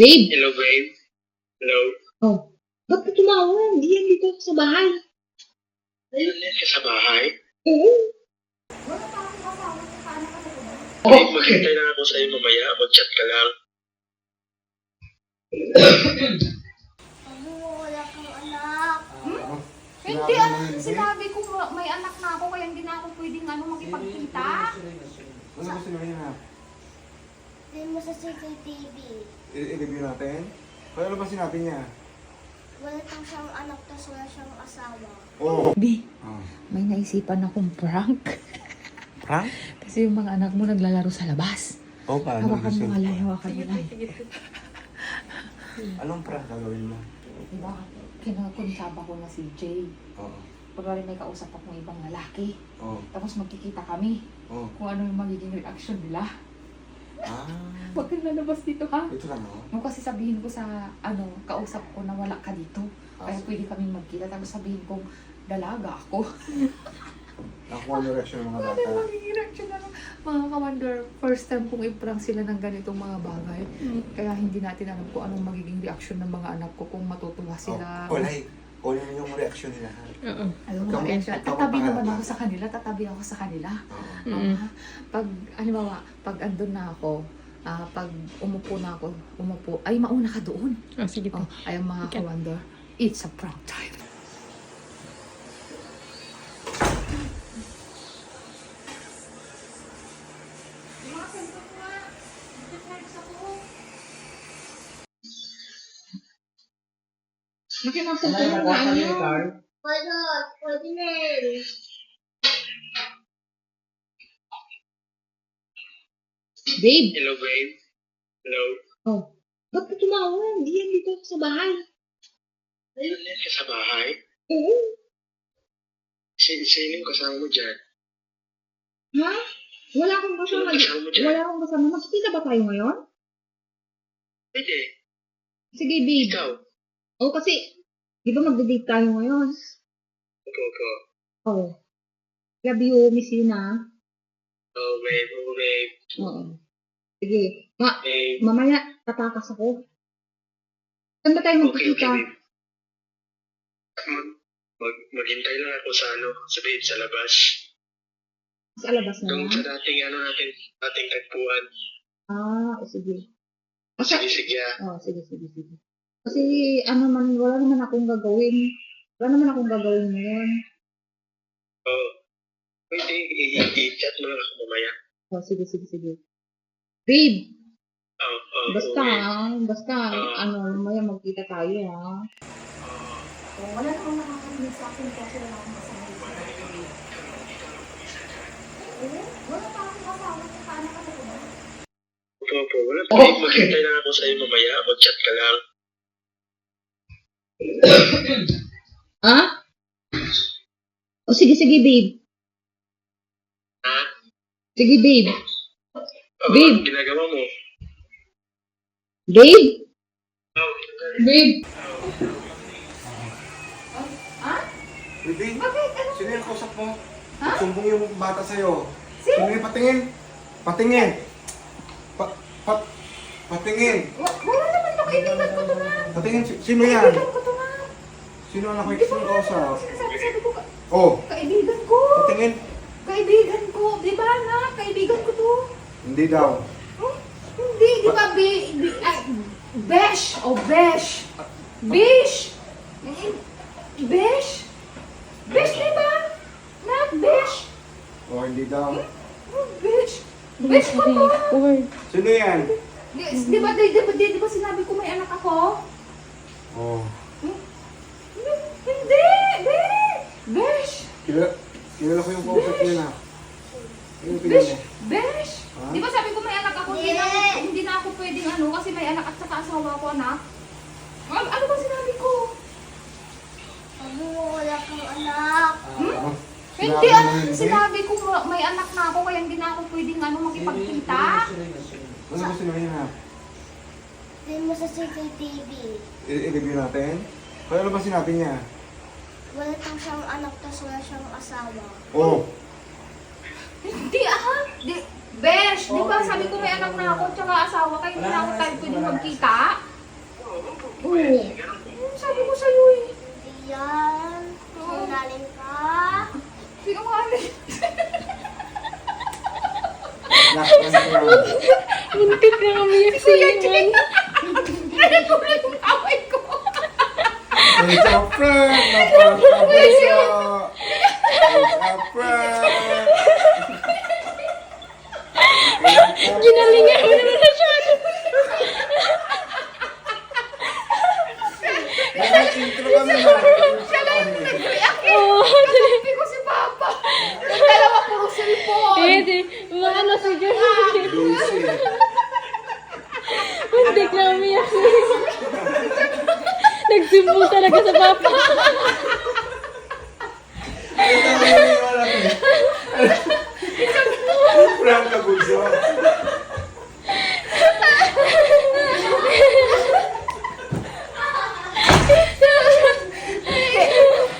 Babe! Hello, babe. Hello. Oh, ba't ka tumawag? Hindi yan dito sa bahay. Ayun yan ka sa bahay. Oo. Babe, maghintay lang ako sa'yo mamaya. Mag-chat ka lang. Wala kang anak. Hindi, sinabi ko may anak na ako kaya hindi na ako pwedeng makipagkita. Ano gusto nyo hinap? Hindi mo sa CCTV. I-review natin? Kaya ano ba sinabi niya? Wala kang siyang anak, tas wala siyang asawa. Oo. Bi, Oh. may naisipan akong prank. Prank? Kasi yung mga anak mo naglalaro sa labas. Oo, paano? Hawakan mo nga lang, hawakan mo lang. Anong prank gagawin mo? Diba? Kinakunsaba ko na si Jay. Oo. Pagkari may kausap akong ibang lalaki. Oo. Tapos magkikita kami Oo. kung ano yung magiging reaction nila. Ah. Huwag kang lalabas dito ha. Ito lang ako. Mo kasi sabihin ko sa kausap ko na wala ka dito. Kaya pwede kami magkita. Tapos sabihin ko, dalaga ako. Nakuha ang reaction ng mga Ano bata. yung magiging reaction na mga ka-wonder, first time kong i-prank sila ng ganitong mga bagay. Kaya hindi natin alam kung anong magiging reaction ng mga anak ko kung matutuwa sila. Kulay. Kunin mo yung reaction nila. ha? Alam mo, Ikaw- reaction. ikaw Tatabi ang naman pangalan. ako sa kanila, tatabi ako sa kanila. Oo. Oo. Pag, halimbawa, pag andun na ako, pag umupo na ako, ay mauna ka doon. Oh, sige Oh, ay ang mga ka-wonder, it's a prank time. Nakinapagpapalala niyo. Pwede na eh. Babe! Hello, babe. Hello. Oh, ba't ka tumawag? Hindi yan dito sa bahay. Ayun yan ka sa bahay. Oo. Sino yung kasama mo dyan? Ha? Wala akong kasama. Sino kasama mo dyan? Wala akong kasama. Magkikita ba tayo ngayon? Pwede. Sige, babe. Ikaw. Oh, kasi, di ba magde-date tayo ngayon? Opo. Oh. Love you, miss you na. Oh, babe. Oh, babe. Oo. Sige. Babe. Mamaya, tatakas ako. Saan ba tayo Okay, magkikita? babe. Maghintay lang ako sa babe, sa labas. Sa labas na Doon lang? sa dating tagpuan. O sige. Sige, Sige. Kasi, wala naman akong gagawin. Ngayon. Oh. Pwede, i-chat mo lang ako mamaya. Sige. Babe, Oh, basta, mamaya magkita tayo, ha? Wala namang nakakarinig sa akin kasi wala akong kasama dito. Wala pa akong kasama sa anak ko ba? Opo. Wala pa. Maghintay lang ako sa'yo mamaya. Mag-chat ka lang. Ha? Sige, babe. Ha? Sige, babe. Oh, Babe. anong ginagawa mo? Babe? Oh, Babe? Baby, sino yung kausap mo? Sumbong yung bata sa'yo. Sino yung patingin? Patingin! Patingin! Wala naman to, kaibigan ko to na. Patingin, sino yan? Kaibigan ko to na. Sino ang Di ba kausap? sabi ko, Oh, kaibigan ko. patingin. Kaibigan ko. Di ba na? Kaibigan ko to. Hindi daw. Hindi, di ba Besh! O Besh! Besh! Besh! Besh, di ba? Not Besh! Oh, hindi daw. Besh! Besh ko to! Sino yan? Di ba sinabi ko may anak ako? Oh. Hindi! Besh! Kilala ko yung kausap niya na. Ano yung Besh! pinag mo? Besh! Ha? Di ba sabi ko may anak ako? Hindi na ako pwedeng kasi may anak at saka asawa ko, anak. Ano ba sinabi ko? Wala kang anak. Hindi, sinabi ko may anak na ako kaya hindi na ako pwedeng makipagkita. Ano gusto nyo hinap? Hindi mo sa CCTV. I-review natin? Kaya ano ba sinabi niya? Wala kang siyang anak, tas wala siyang asawa. Oh. Hindi Besh, di ba sabi ko may anak na ako tsaka asawa kaya hindi na ako tayo pwedeng magkita? Sabi ko sa'yo eh. Yan. Sinungaling ka. Sinungaling. Muntik na kami yung sinuman. Nagulay yung away ko. It's a prank! Napakabasa! It's a prank! Ginalingan mo naman masyado. Nag-intro kami na. Oo. Sabi ko si Papa. Yung dalawa puro cellphone. Eh, di, ano siguro. Busy. Muntik na umiyak. Nagsumbong talaga sa papa.